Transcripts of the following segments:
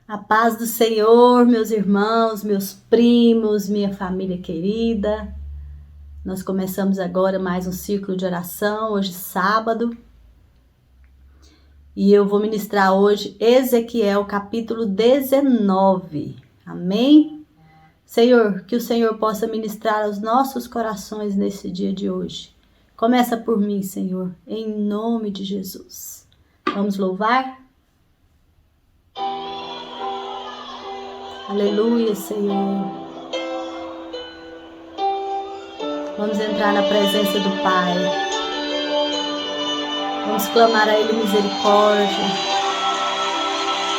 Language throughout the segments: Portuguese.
A paz do Senhor, meus irmãos, meus primos, minha família querida. Nós começamos agora mais um círculo de oração, hoje sábado. E eu vou ministrar hoje Ezequiel capítulo 19. Amém? Senhor, que o Senhor possa ministrar aos nossos corações nesse dia de hoje. Começa por mim, Senhor, em nome de Jesus. Vamos louvar? Aleluia, Senhor. Vamos entrar na presença do Pai. Vamos clamar a Ele misericórdia.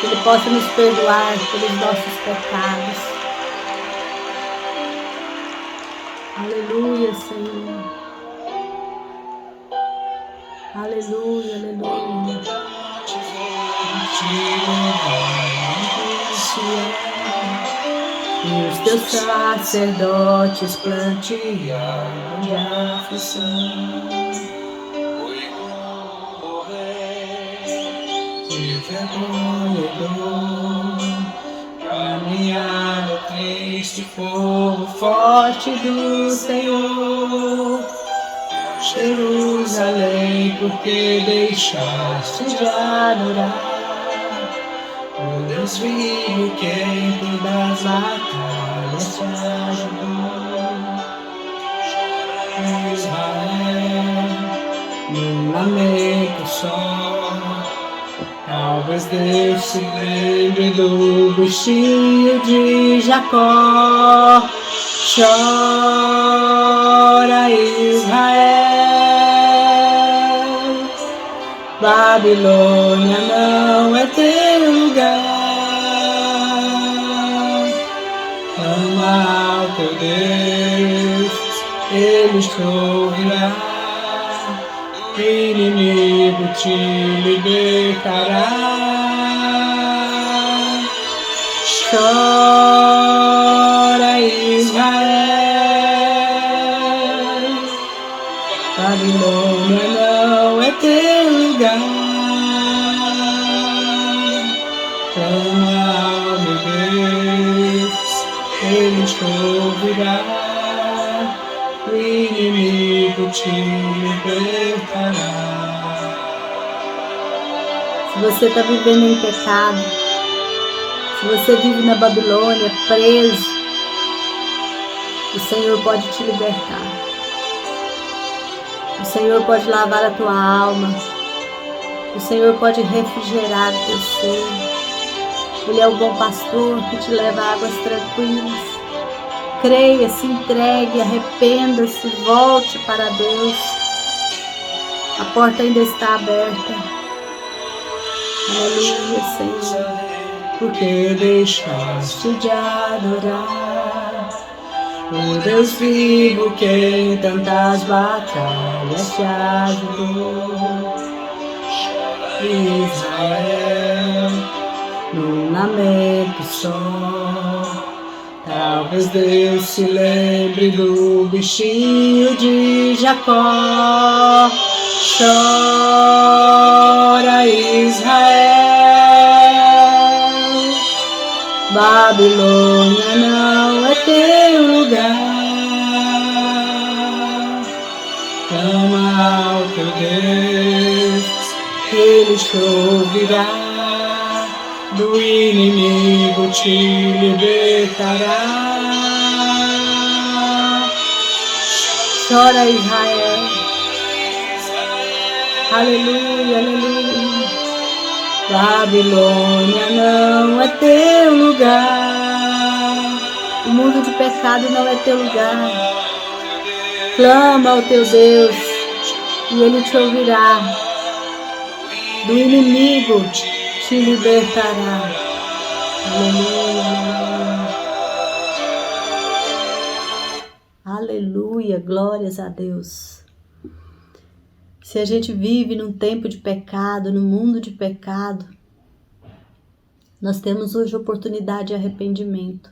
Que Ele possa nos perdoar pelos nossos pecados. Aleluia, Senhor. Aleluia, aleluia. E os teus sacerdotes plantearam de aflição. O rei de vergonha e dor, caminhar no triste fogo forte do Senhor. Jerusalém, porque deixaste de adorar o Deus vivo que em todas as batalhas te ajudou. Israel, num lamento só, talvez Deus se lembre do bichinho de Jacó. Chora, Israel, Babilônia não é teu lugar. Ama ao teu Deus, Ele te ouvirá. O inimigo te libertará. Chora, Israel, Babilônia não é teu lugar. Clama ao meu Deus, Ele te ouvirá. O inimigo te libertará. Se você está vivendo em pecado, se você vive na Babilônia, preso, o Senhor pode te libertar. O Senhor pode lavar a tua alma. O Senhor pode refrigerar o teu ser. Ele é o bom pastor que te leva a águas tranquilas. Creia, se entregue, arrependa-se, volte para Deus. A porta ainda está aberta. Aleluia, Senhor. Porque deixaste de adorar o Deus vivo que em tantas batalhas te ajudou. Israel, num lamento só, talvez Deus se lembre do bichinho de Jacó. Chora, Israel, Babilônia não é teu lugar. Clama ao teu Deus, Ele te ouvirá. Do inimigo te libertará. Chora, Israel. Aleluia, aleluia. Babilônia não é teu lugar. O mundo de pecado não é teu lugar. Clama ao teu Deus e Ele te ouvirá. Do inimigo te libertará. Aleluia. Aleluia, glórias a Deus. Se a gente vive num tempo de pecado, num mundo de pecado, nós temos hoje oportunidade de arrependimento.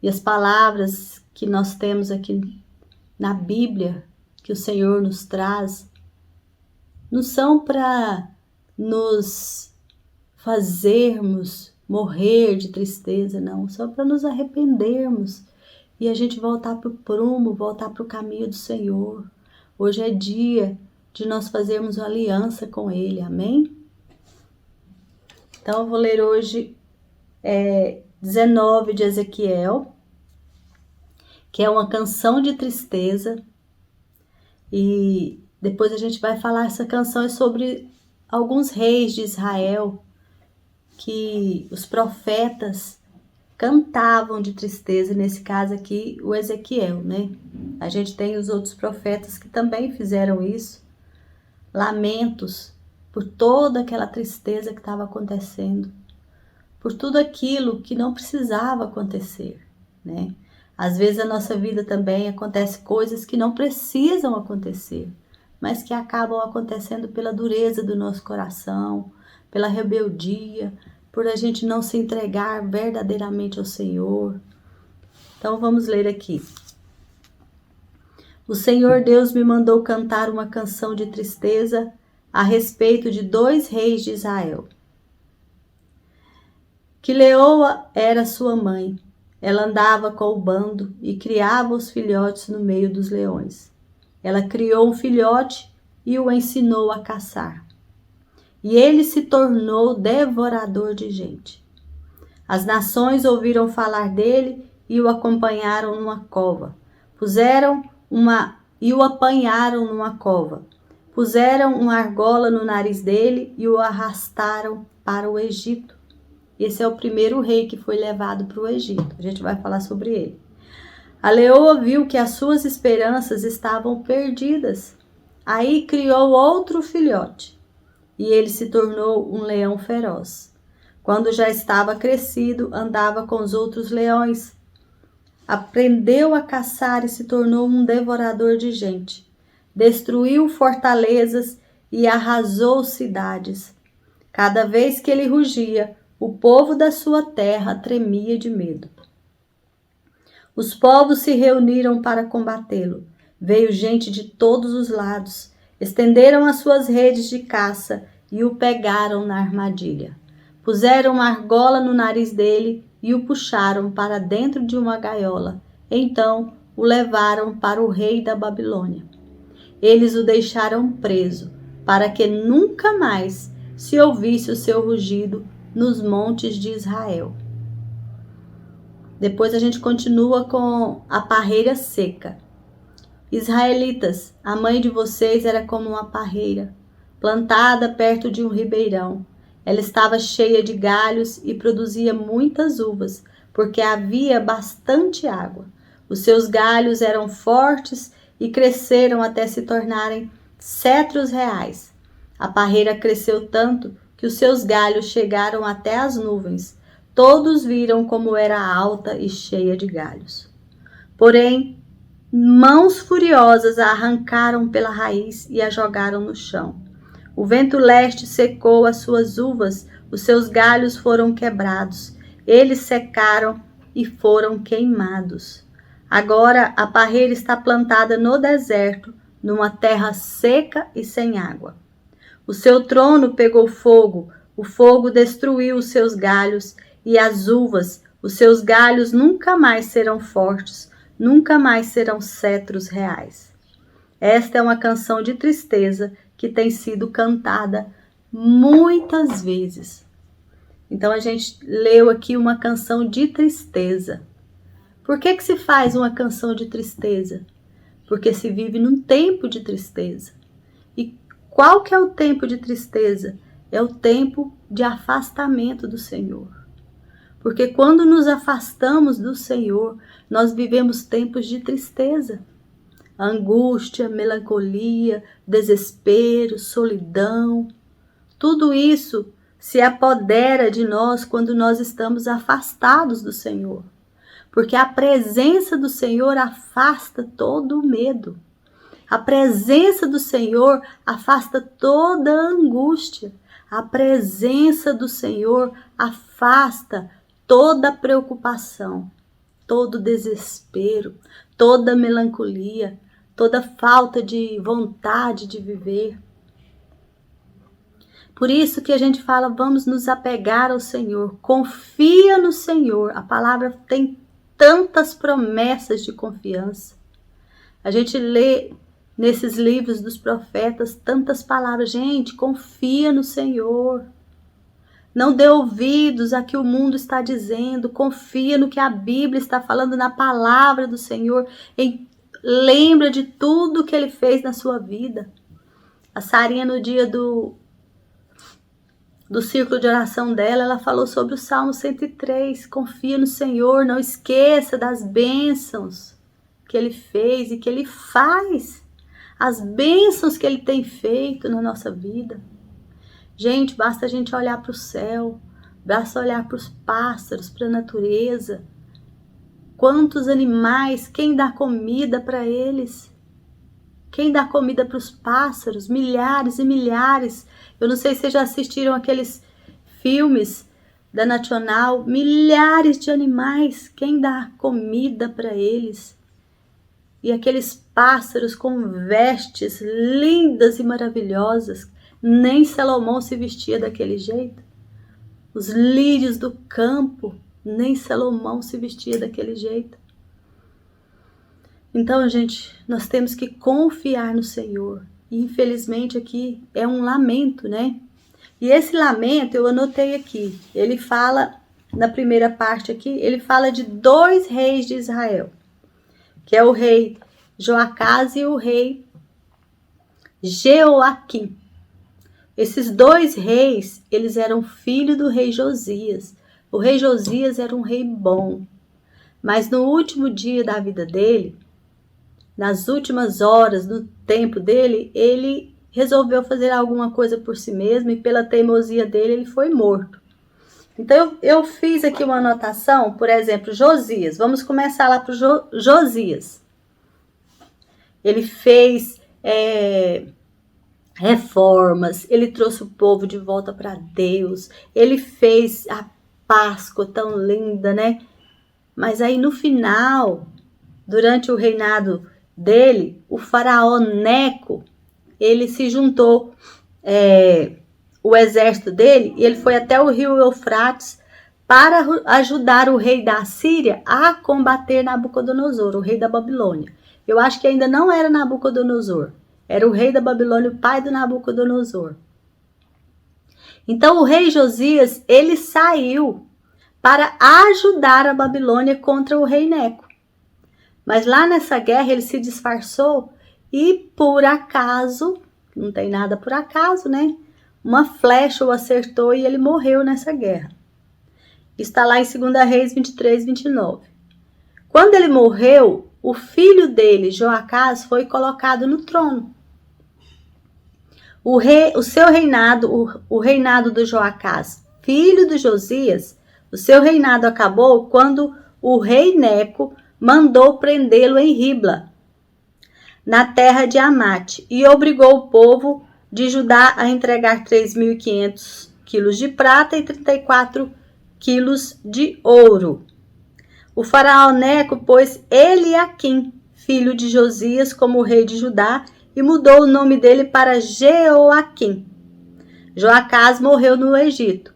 E as palavras que nós temos aqui na Bíblia, que o Senhor nos traz, não são para nos fazermos morrer de tristeza, não, só para nos arrependermos e a gente voltar para o prumo, voltar para o caminho do Senhor. Hoje é dia de nós fazermos uma aliança com Ele, amém? Então eu vou ler hoje 19 de Ezequiel, que é uma canção de tristeza, e depois a gente vai falar, essa canção é sobre alguns reis de Israel, que os profetas cantavam de tristeza, nesse caso aqui o Ezequiel, né? A gente tem os outros profetas que também fizeram isso, lamentos por toda aquela tristeza que estava acontecendo, por tudo aquilo que não precisava acontecer, né? Às vezes na nossa vida também acontece coisas que não precisam acontecer, mas que acabam acontecendo pela dureza do nosso coração, pela rebeldia, por a gente não se entregar verdadeiramente ao Senhor. Então vamos ler aqui. O Senhor Deus me mandou cantar uma canção de tristeza a respeito de 2 reis de Israel. Que Leoa era sua mãe. Ela andava com o bando e criava os filhotes no meio dos leões. Ela criou um filhote e o ensinou a caçar. E ele se tornou devorador de gente. As nações ouviram falar dele e o acompanharam numa cova. E o apanharam numa cova. Puseram uma argola no nariz dele e o arrastaram para o Egito. Esse é o primeiro rei que foi levado para o Egito. A gente vai falar sobre ele. A leoa viu que as suas esperanças estavam perdidas. Aí criou outro filhote. E ele se tornou um leão feroz. Quando já estava crescido, andava com os outros leões. Aprendeu a caçar e se tornou um devorador de gente. Destruiu fortalezas e arrasou cidades. Cada vez que ele rugia, o povo da sua terra tremia de medo. Os povos se reuniram para combatê-lo. Veio gente de todos os lados. Estenderam as suas redes de caça e o pegaram na armadilha. Puseram uma argola no nariz dele e o puxaram para dentro de uma gaiola. Então o levaram para o rei da Babilônia. Eles o deixaram preso, para que nunca mais se ouvisse o seu rugido nos montes de Israel. Depois a gente continua com a parreira seca. Israelitas, a mãe de vocês era como uma parreira, plantada perto de um ribeirão. Ela estava cheia de galhos e produzia muitas uvas, porque havia bastante água. Os seus galhos eram fortes e cresceram até se tornarem cetros reais. A parreira cresceu tanto que os seus galhos chegaram até as nuvens. Todos viram como era alta e cheia de galhos. Porém, mãos furiosas a arrancaram pela raiz e a jogaram no chão. O vento leste secou as suas uvas, os seus galhos foram quebrados. Eles secaram e foram queimados. Agora a parreira está plantada no deserto, numa terra seca e sem água. O seu trono pegou fogo, o fogo destruiu os seus galhos e as uvas, os seus galhos nunca mais serão fortes, nunca mais serão cetros reais. Esta é uma canção de tristeza que tem sido cantada muitas vezes. Então a gente leu aqui uma canção de tristeza. Por que se faz uma canção de tristeza? Porque se vive num tempo de tristeza. E qual que é o tempo de tristeza? É o tempo de afastamento do Senhor. Porque quando nos afastamos do Senhor, nós vivemos tempos de tristeza. Angústia, melancolia, desespero, solidão. Tudo isso se apodera de nós quando nós estamos afastados do Senhor. Porque a presença do Senhor afasta todo o medo. A presença do Senhor afasta toda a angústia. A presença do Senhor afasta toda a preocupação, todo o desespero, toda a melancolia, toda a falta de vontade de viver. Por isso que a gente fala, vamos nos apegar ao Senhor. Confia no Senhor. A palavra tem tantas promessas de confiança. A gente lê nesses livros dos profetas tantas palavras. Gente, confia no Senhor. Não dê ouvidos a que o mundo está dizendo. Confia no que a Bíblia está falando, na palavra do Senhor. Lembra de tudo que Ele fez na sua vida. A Sarinha, no dia do círculo de oração dela, ela falou sobre o Salmo 103. Confia no Senhor, não esqueça das bênçãos que Ele fez e que Ele faz. As bênçãos que Ele tem feito na nossa vida. Gente, basta a gente olhar para o céu, basta olhar para os pássaros, para a natureza. Quantos animais, quem dá comida para eles? Quem dá comida para os pássaros? Milhares e milhares. Eu não sei se vocês já assistiram aqueles filmes da Nacional. Milhares de animais, quem dá comida para eles? E aqueles pássaros com vestes lindas e maravilhosas. Nem Salomão se vestia daquele jeito. Os lírios do campo, nem Salomão se vestia daquele jeito. Então, gente, nós temos que confiar no Senhor. E infelizmente aqui é um lamento, né? E esse lamento eu anotei aqui. Ele fala, na primeira parte aqui, ele fala de 2 reis de Israel. Que é o rei Joacás e o rei Jeoaquim. Esses 2 reis, eles eram filhos do rei Josias. O rei Josias era um rei bom. Mas no último dia da vida dele, nas últimas horas do tempo dele, ele resolveu fazer alguma coisa por si mesmo e pela teimosia dele, ele foi morto. Então, eu fiz aqui uma anotação, por exemplo, Josias. Vamos começar lá para o Josias. Ele fez reformas, ele trouxe o povo de volta para Deus, ele fez a Páscoa tão linda, né? Mas aí no final, durante o reinado dele, o faraó Neco, ele se juntou, o exército dele, e ele foi até o rio Eufrates para ajudar o rei da Síria a combater Nabucodonosor, o rei da Babilônia. Eu acho que ainda não era Nabucodonosor. Era o rei da Babilônia, o pai do Nabucodonosor. Então o rei Josias, ele saiu para ajudar a Babilônia contra o rei Neco. Mas lá nessa guerra ele se disfarçou e por acaso, não tem nada por acaso, né? Uma flecha o acertou e ele morreu nessa guerra. Está lá em 2 Reis 23, 29. Quando ele morreu, o filho dele, Joacás, foi colocado no trono. O seu reinado, o reinado do Joacás, filho de Josias, o seu reinado acabou quando o rei Neco mandou prendê-lo em Ribla, na terra de Amate, e obrigou o povo de Judá a entregar 3.500 quilos de prata e 34 quilos de ouro. O faraó Neco pôs Eliaquim, filho de Josias, como rei de Judá, e mudou o nome dele para Jeoaquim. Joacás morreu no Egito.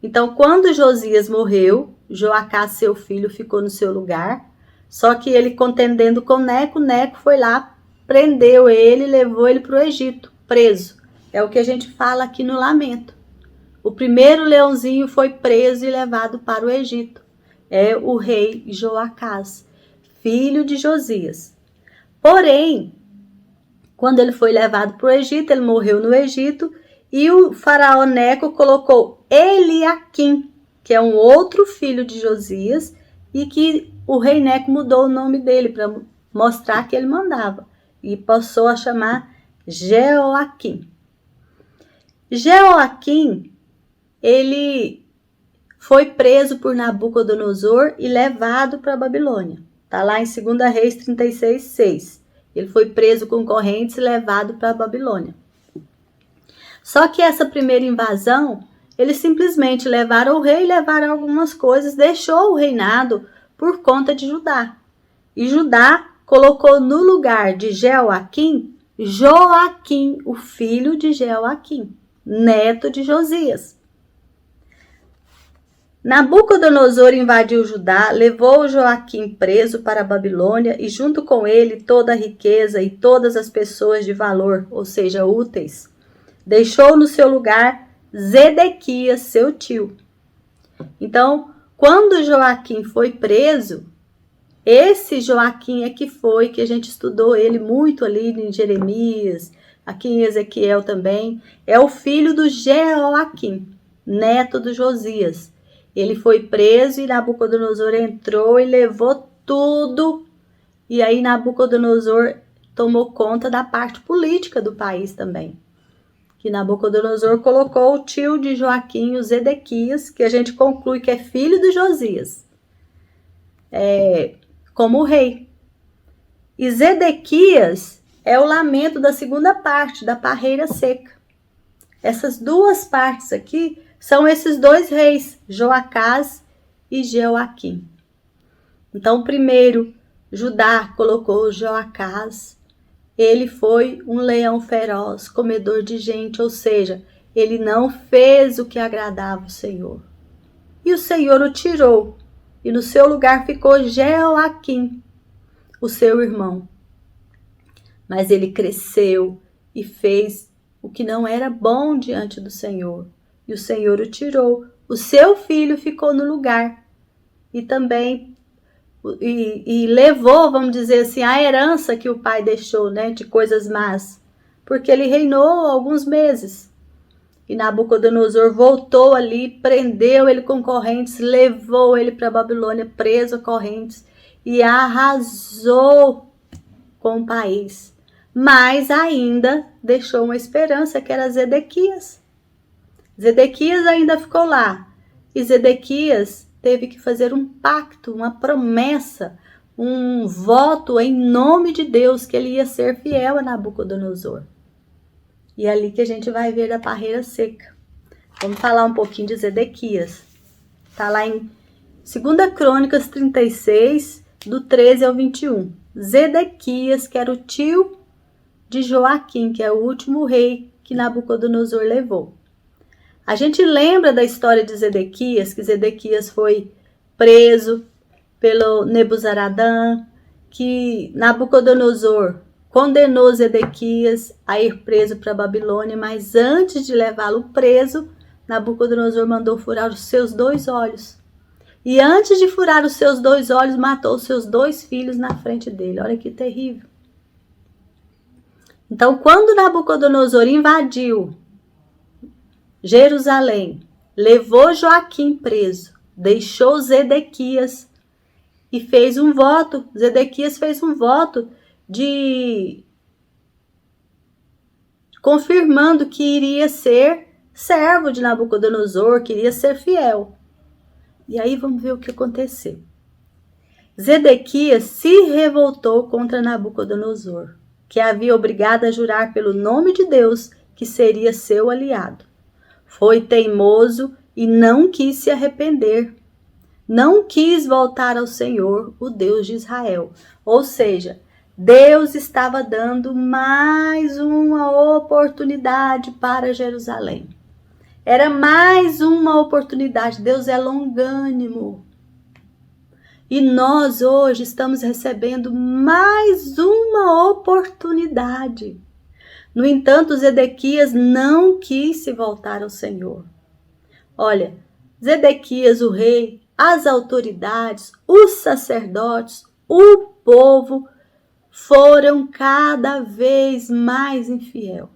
Então, quando Josias morreu, Joacás, seu filho, ficou no seu lugar. Só que ele, contendendo com Neco, Neco foi lá, prendeu ele e levou ele para o Egito, preso. É o que a gente fala aqui no lamento. O primeiro leãozinho foi preso e levado para o Egito. É o rei Joacás, filho de Josias. Porém, quando ele foi levado para o Egito, ele morreu no Egito e o faraó Neco colocou Eliaquim, que é um outro filho de Josias, e que o rei Neco mudou o nome dele para mostrar que ele mandava e passou a chamar Jeoaquim. Jeoaquim, ele foi preso por Nabucodonosor e levado para a Babilônia. Está lá em 2 Reis 36, 6. Ele foi preso com correntes e levado para a Babilônia. Só que essa primeira invasão, eles simplesmente levaram o rei, levaram algumas coisas, deixou o reinado por conta de Judá. E Judá colocou no lugar de Jeoaquim, Joaquim, o filho de Jeoaquim. neto de Josias. Nabucodonosor invadiu Judá, levou Joaquim preso para a Babilônia e junto com ele toda a riqueza e todas as pessoas de valor, ou seja, úteis. Deixou no seu lugar Zedequias, seu tio. Então, quando Joaquim foi preso, esse Joaquim é que a gente estudou ele muito ali em Jeremias, aqui em Ezequiel também, é o filho do Jeoaquim, neto do Josias. Ele foi preso e Nabucodonosor entrou e levou tudo. E aí Nabucodonosor tomou conta da parte política do país também. Que Nabucodonosor colocou o tio de Joaquim, o Zedequias, que a gente conclui que é filho de Josias, como rei. E Zedequias é o lamento da segunda parte, da parreira seca. Essas duas partes aqui são esses dois reis, Joacás e Jeoaquim. Então, primeiro, Judá colocou Joacás. Ele foi um leão feroz, comedor de gente, ou seja, ele não fez o que agradava o Senhor. E o Senhor o tirou, e no seu lugar ficou Jeoaquim, o seu irmão. Mas ele cresceu e fez o que não era bom diante do Senhor. E o Senhor o tirou. O seu filho ficou no lugar. E também levou, vamos dizer assim, a herança que o pai deixou, né, de coisas más. Porque ele reinou alguns meses. E Nabucodonosor voltou ali, prendeu ele com correntes, levou ele para a Babilônia, preso a correntes. E arrasou com o país. Mas ainda deixou uma esperança, que era Zedequias. Zedequias ainda ficou lá. E Zedequias teve que fazer um pacto, uma promessa, um voto em nome de Deus, que ele ia ser fiel a Nabucodonosor. E é ali que a gente vai ver a parreira seca. Vamos falar um pouquinho de Zedequias. Está lá em 2 Crônicas 36, do 13 ao 21. Zedequias, que era o tio de Joaquim, que é o último rei que Nabucodonosor levou. A gente lembra da história de Zedequias, que Zedequias foi preso pelo Nebuzaradã, que Nabucodonosor condenou Zedequias a ir preso para a Babilônia, mas antes de levá-lo preso, Nabucodonosor mandou furar os seus 2 olhos. E antes de furar os seus 2 olhos, matou os seus 2 filhos na frente dele. Olha que terrível. Então, quando Nabucodonosor invadiu Jerusalém, levou Joaquim preso, deixou Zedequias e fez um voto. Zedequias fez um voto confirmando que iria ser servo de Nabucodonosor, que iria ser fiel. E aí vamos ver o que aconteceu. Zedequias se revoltou contra Nabucodonosor, que havia obrigado a jurar pelo nome de Deus que seria seu aliado. Foi teimoso e não quis se arrepender. Não quis voltar ao Senhor, o Deus de Israel. Ou seja, Deus estava dando mais uma oportunidade para Jerusalém. Era mais uma oportunidade. Deus é longânimo. E nós hoje estamos recebendo mais uma oportunidade. No entanto, Zedequias não quis se voltar ao Senhor. Olha, Zedequias, o rei, as autoridades, os sacerdotes, o povo foram cada vez mais infiel.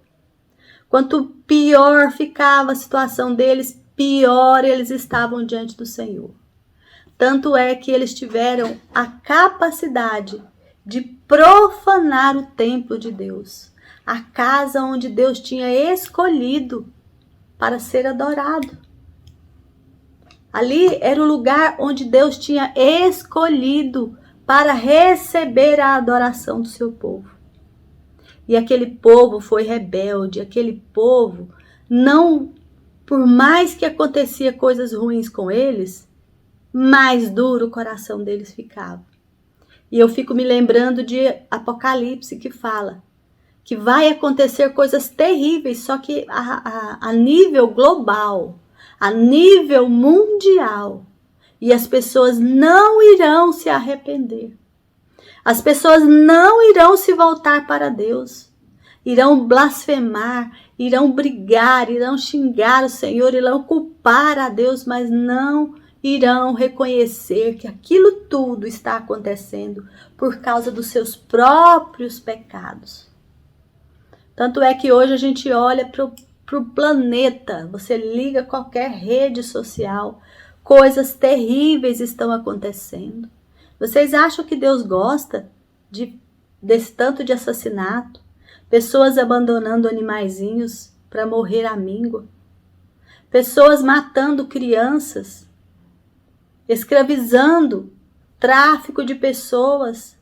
Quanto pior ficava a situação deles, pior eles estavam diante do Senhor. Tanto é que eles tiveram a capacidade de profanar o templo de Deus, a casa onde Deus tinha escolhido para ser adorado. Ali era o lugar onde Deus tinha escolhido para receber a adoração do seu povo. E aquele povo foi rebelde, aquele povo não, por mais que acontecia coisas ruins com eles, mais duro o coração deles ficava. E eu fico me lembrando de Apocalipse, que fala que vai acontecer coisas terríveis, só que a nível global, a nível mundial. E as pessoas não irão se arrepender. As pessoas não irão se voltar para Deus. Irão blasfemar, irão brigar, irão xingar o Senhor, irão culpar a Deus, mas não irão reconhecer que aquilo tudo está acontecendo por causa dos seus próprios pecados. Tanto é que hoje a gente olha para o planeta, você liga qualquer rede social, coisas terríveis estão acontecendo. Vocês acham que Deus gosta desse tanto de assassinato? Pessoas abandonando animaizinhos para morrer à míngua. Pessoas matando crianças. Escravizando. Tráfico de pessoas.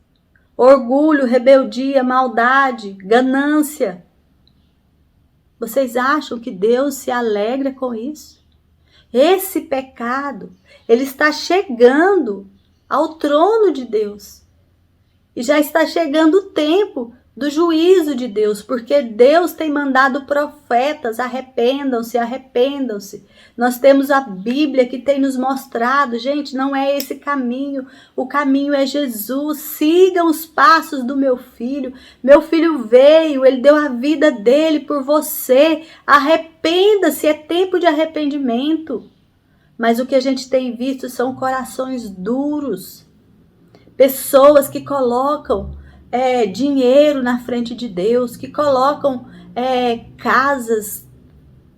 Orgulho, rebeldia, maldade, ganância. Vocês acham que Deus se alegra com isso? Esse pecado, ele está chegando ao trono de Deus. E já está chegando o tempo do juízo de Deus, porque Deus tem mandado profetas, arrependam-se, arrependam-se. Nós temos a Bíblia que tem nos mostrado, gente, não é esse caminho, o caminho é Jesus. Sigam os passos do meu filho veio, ele deu a vida dele por você, arrependa-se, é tempo de arrependimento. Mas o que a gente tem visto são corações duros, pessoas que colocam dinheiro na frente de Deus, que colocam casas,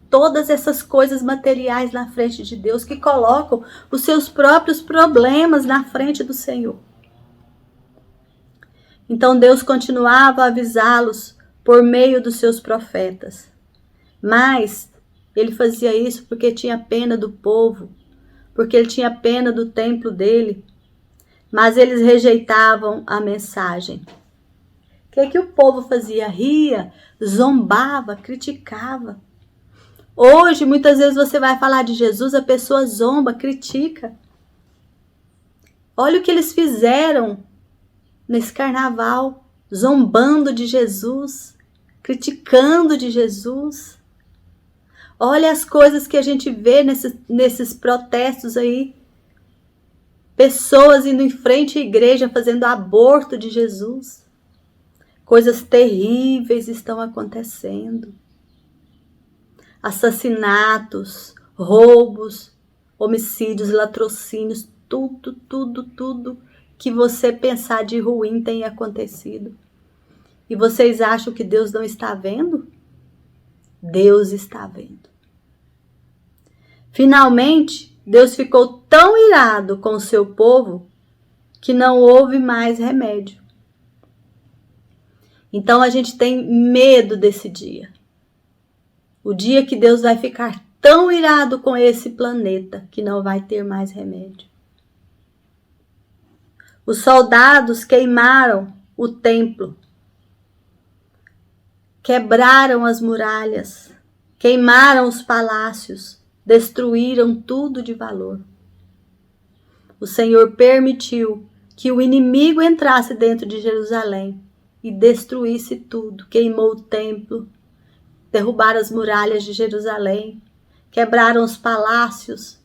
todas essas coisas materiais na frente de Deus, que colocam os seus próprios problemas na frente do Senhor. Então Deus continuava a avisá-los por meio dos seus profetas. Mas ele fazia isso porque tinha pena do povo, porque ele tinha pena do templo dele. Mas eles rejeitavam a mensagem. O que o povo fazia? Ria, zombava, criticava. Hoje, muitas vezes você vai falar de Jesus, a pessoa zomba, critica. Olha o que eles fizeram nesse carnaval, zombando de Jesus, criticando de Jesus. Olha as coisas que a gente vê nesses protestos aí. Pessoas indo em frente à igreja fazendo aborto de Jesus. Coisas terríveis estão acontecendo. Assassinatos, roubos, homicídios, latrocínios, tudo que você pensar de ruim tem acontecido. E vocês acham que Deus não está vendo? Deus está vendo. Finalmente, Deus ficou tão irado com o seu povo que não houve mais remédio. Então a gente tem medo desse dia. O dia que Deus vai ficar tão irado com esse planeta que não vai ter mais remédio. Os soldados queimaram o templo, quebraram as muralhas, queimaram os palácios, destruíram tudo de valor. O Senhor permitiu que o inimigo entrasse dentro de Jerusalém e destruísse tudo. Queimou o templo, derrubaram as muralhas de Jerusalém, quebraram os palácios,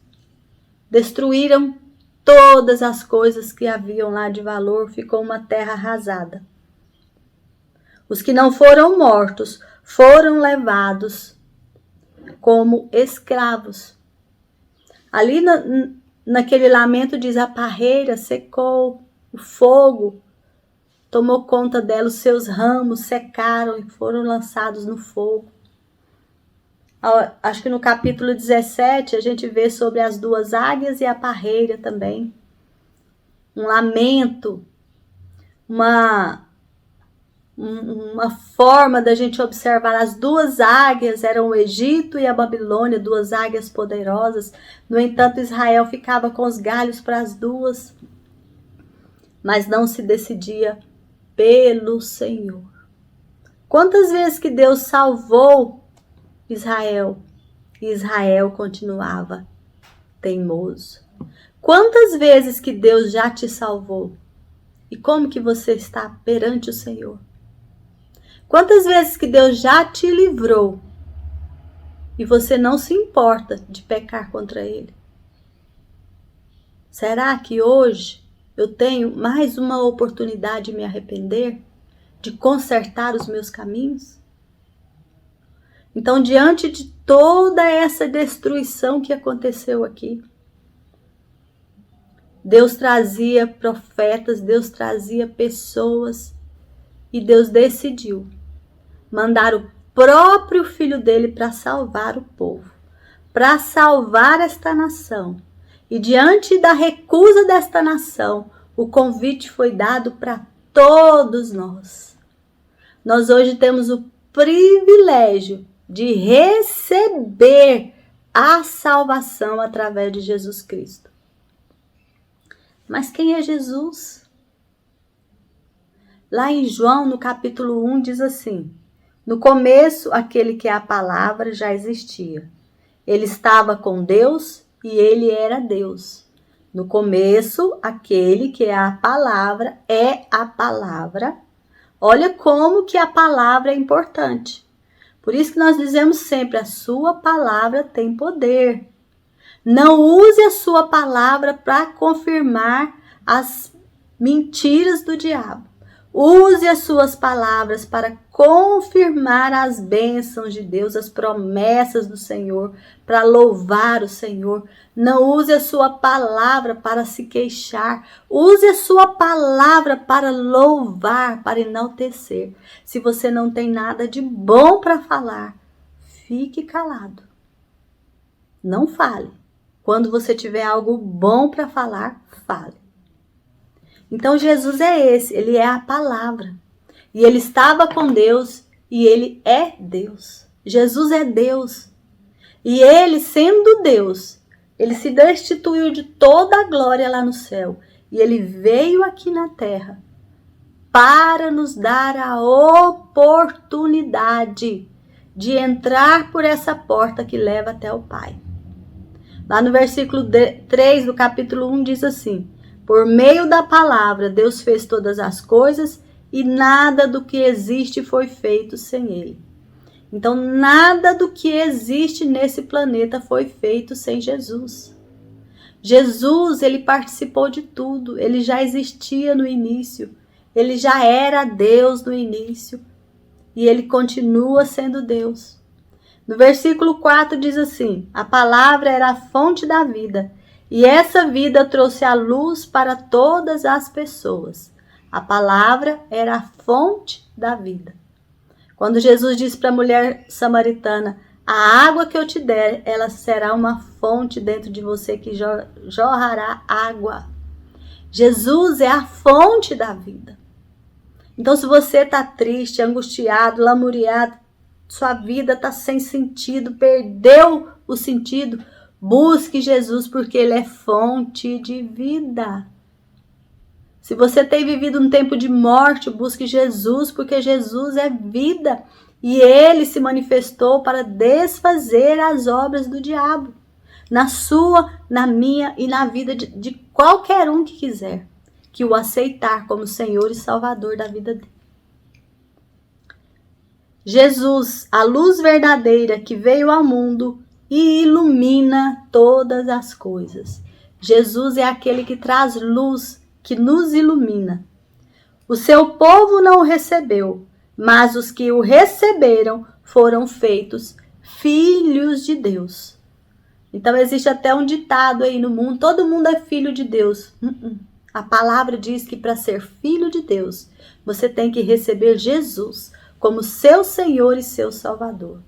destruíram todas as coisas que haviam lá de valor, ficou uma terra arrasada. Os que não foram mortos foram levados como escravos. Ali naquele lamento diz: a parreira secou, o fogo tomou conta dela, os seus ramos secaram e foram lançados no fogo. Acho que no capítulo 17 a gente vê sobre as duas águias e a parreira também. Um lamento, uma forma da gente observar. As duas águias eram o Egito e a Babilônia, duas águias poderosas. No entanto, Israel ficava com os galhos para as duas, mas não se decidia pelo Senhor. Quantas vezes que Deus salvou Israel e Israel continuava teimoso? Quantas vezes que Deus já te salvou? E como que você está perante o Senhor? Quantas vezes que Deus já te livrou e você não se importa de pecar contra Ele? Será que hoje eu tenho mais uma oportunidade de me arrepender, de consertar os meus caminhos? Então, diante de toda essa destruição que aconteceu aqui, Deus trazia profetas, Deus trazia pessoas e Deus decidiu mandar o próprio filho dele para salvar o povo, para salvar esta nação. E diante da recusa desta nação, o convite foi dado para todos nós. Nós hoje temos o privilégio de receber a salvação através de Jesus Cristo. Mas quem é Jesus? Lá em João, no capítulo 1, diz assim: no começo, aquele que é a palavra já existia. Ele estava com Deus e ele era Deus. No começo, aquele que é a palavra é a palavra. Olha como que a palavra é importante. Por isso que nós dizemos sempre, a sua palavra tem poder. Não use a sua palavra para confirmar as mentiras do diabo. Use as suas palavras para confirmar as bênçãos de Deus, as promessas do Senhor, para louvar o Senhor. Não use a sua palavra para se queixar. Use a sua palavra para louvar, para enaltecer. Se você não tem nada de bom para falar, fique calado. Não fale. Quando você tiver algo bom para falar, fale. Então Jesus é esse, ele é a palavra. E ele estava com Deus e ele é Deus. Jesus é Deus. E ele, sendo Deus, ele se destituiu de toda a glória lá no céu. E ele veio aqui na terra para nos dar a oportunidade de entrar por essa porta que leva até o Pai. Lá no versículo 3 do capítulo 1 diz assim: por meio da palavra, Deus fez todas as coisas e nada do que existe foi feito sem Ele. Então, nada do que existe nesse planeta foi feito sem Jesus. Jesus, ele participou de tudo, ele já existia no início, ele já era Deus no início e ele continua sendo Deus. No versículo 4 diz assim: a palavra era a fonte da vida. E essa vida trouxe a luz para todas as pessoas. A palavra era a fonte da vida. Quando Jesus disse para a mulher samaritana: a água que eu te der, ela será uma fonte dentro de você que jorrará água. Jesus é a fonte da vida. Então, se você está triste, angustiado, lamuriado, sua vida está sem sentido, perdeu o sentido, busque Jesus, porque Ele é fonte de vida. Se você tem vivido um tempo de morte, busque Jesus, porque Jesus é vida. E Ele se manifestou para desfazer as obras do diabo. Na sua, na minha e na vida de qualquer um que quiser. Que o aceitar como Senhor e Salvador da vida dele. Jesus, a luz verdadeira que veio ao mundo e ilumina todas as coisas. Jesus é aquele que traz luz, que nos ilumina. O seu povo não o recebeu, mas os que o receberam foram feitos filhos de Deus. Então existe até um ditado aí no mundo: todo mundo é filho de Deus. A palavra diz que para ser filho de Deus, você tem que receber Jesus como seu Senhor e seu Salvador.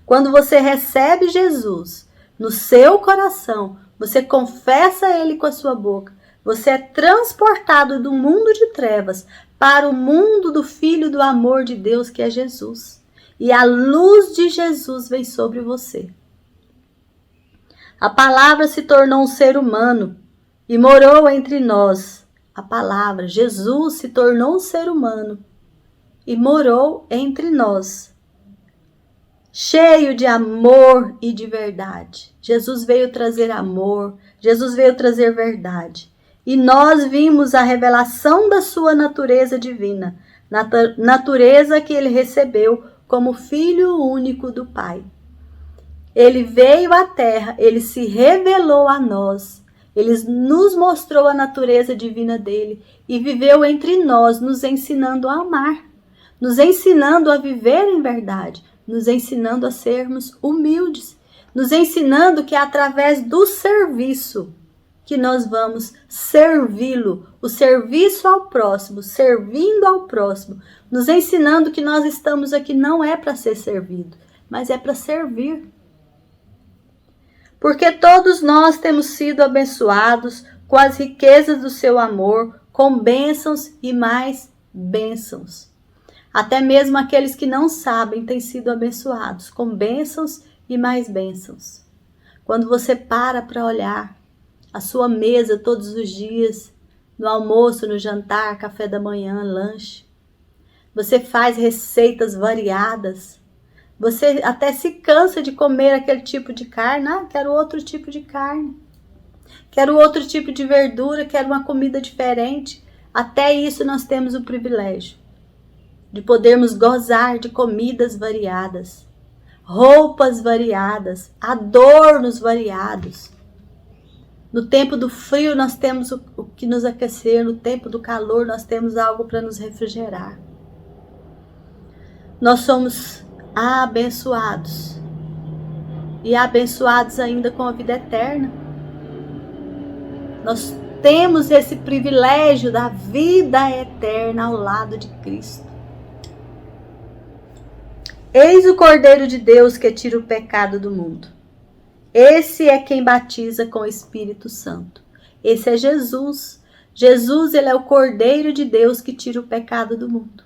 Quando você recebe Jesus no seu coração, você confessa Ele com a sua boca, você é transportado do mundo de trevas para o mundo do Filho do amor de Deus, que é Jesus. E a luz de Jesus vem sobre você. A palavra se tornou um ser humano e morou entre nós. A palavra, Jesus, se tornou um ser humano e morou entre nós, cheio de amor e de verdade. Jesus veio trazer amor, Jesus veio trazer verdade. E nós vimos a revelação da sua natureza divina natureza que ele recebeu como filho único do Pai. Ele veio à terra, ele se revelou a nós, ele nos mostrou a natureza divina dele e viveu entre nós, nos ensinando a amar, nos ensinando a viver em verdade, nos ensinando a sermos humildes, nos ensinando que é através do serviço que nós vamos servi-lo, o serviço ao próximo, servindo ao próximo, nos ensinando que nós estamos aqui não é para ser servido, mas é para servir. Porque todos nós temos sido abençoados com as riquezas do seu amor, com bênçãos e mais bênçãos. Até mesmo aqueles que não sabem têm sido abençoados com bênçãos e mais bênçãos. Quando você para olhar a sua mesa todos os dias, no almoço, no jantar, café da manhã, lanche, você faz receitas variadas, você até se cansa de comer aquele tipo de carne. Quero outro tipo de carne. Quero outro tipo de verdura, quero uma comida diferente. Até isso nós temos o privilégio de podermos gozar de comidas variadas, roupas variadas, adornos variados. No tempo do frio nós temos o que nos aquecer, no tempo do calor nós temos algo para nos refrigerar. Nós somos abençoados e abençoados ainda com a vida eterna. Nós temos esse privilégio da vida eterna ao lado de Cristo. Eis o Cordeiro de Deus que tira o pecado do mundo. Esse é quem batiza com o Espírito Santo. Esse é Jesus. Jesus, ele é o Cordeiro de Deus que tira o pecado do mundo.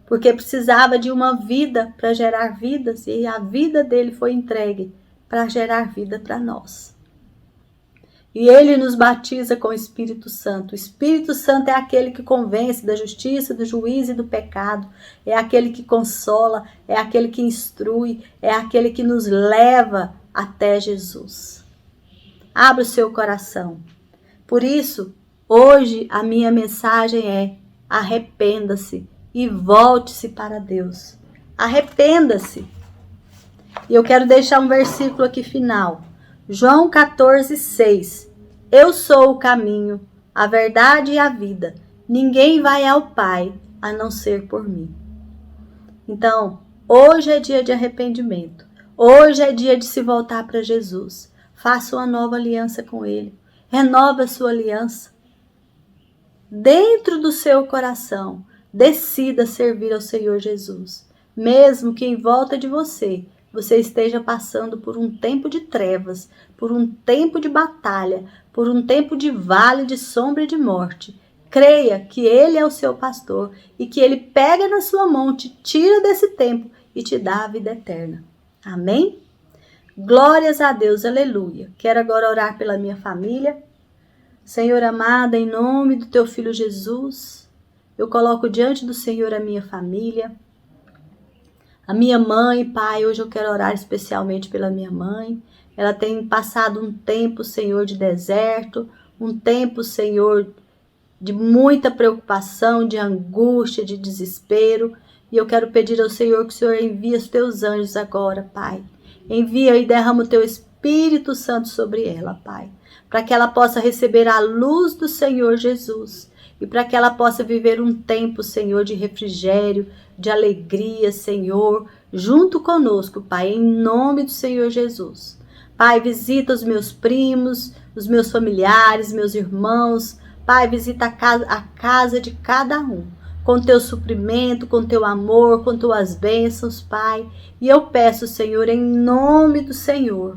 Porque precisava de uma vida para gerar vidas e a vida dele foi entregue para gerar vida para nós. E ele nos batiza com o Espírito Santo. O Espírito Santo é aquele que convence da justiça, do juízo e do pecado. É aquele que consola, é aquele que instrui, é aquele que nos leva até Jesus. Abra o seu coração. Por isso, hoje a minha mensagem é: arrependa-se e volte-se para Deus. Arrependa-se. E eu quero deixar um versículo aqui final. João 14:6. Eu sou o caminho, a verdade e a vida. Ninguém vai ao Pai a não ser por mim. Então, hoje é dia de arrependimento. Hoje é dia de se voltar para Jesus. Faça uma nova aliança com Ele. Renove a sua aliança. Dentro do seu coração, decida servir ao Senhor Jesus. Mesmo que em volta de você esteja passando por um tempo de trevas, por um tempo de batalha, por um tempo de vale de sombra e de morte. Creia que Ele é o seu pastor e que Ele pega na sua mão, te tira desse tempo e te dá a vida eterna. Amém? Glórias a Deus, aleluia. Quero agora orar pela minha família. Senhor amado, em nome do teu Filho Jesus, eu coloco diante do Senhor a minha família, a minha mãe, Pai. Hoje eu quero orar especialmente pela minha mãe. Ela tem passado um tempo, Senhor, de deserto, um tempo, Senhor, de muita preocupação, de angústia, de desespero. E eu quero pedir ao Senhor que o Senhor envie os teus anjos agora, Pai. Envia e derrama o teu Espírito Santo sobre ela, Pai, para que ela possa receber a luz do Senhor Jesus e para que ela possa viver um tempo, Senhor, de refrigério, de alegria, Senhor, junto conosco, Pai, em nome do Senhor Jesus. Pai, visita os meus primos, os meus familiares, meus irmãos. Pai, visita a casa de cada um, com teu suprimento, com teu amor, com tuas bênçãos, Pai. E eu peço, Senhor, em nome do Senhor,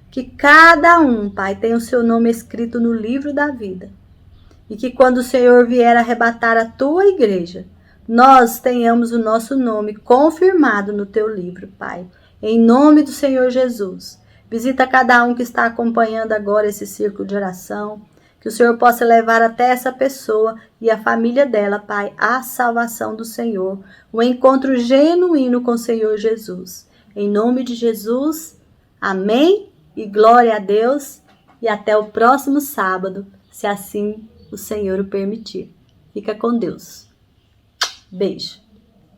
que cada um, Pai, tenha o seu nome escrito no livro da vida. E que quando o Senhor vier arrebatar a tua igreja, nós tenhamos o nosso nome confirmado no teu livro, Pai. Em nome do Senhor Jesus. Visita cada um que está acompanhando agora esse círculo de oração. Que o Senhor possa levar até essa pessoa e a família dela, Pai, à salvação do Senhor. O encontro genuíno com o Senhor Jesus. Em nome de Jesus, amém e glória a Deus. E até o próximo sábado, se assim o Senhor o permitir. Fica com Deus. Beijo.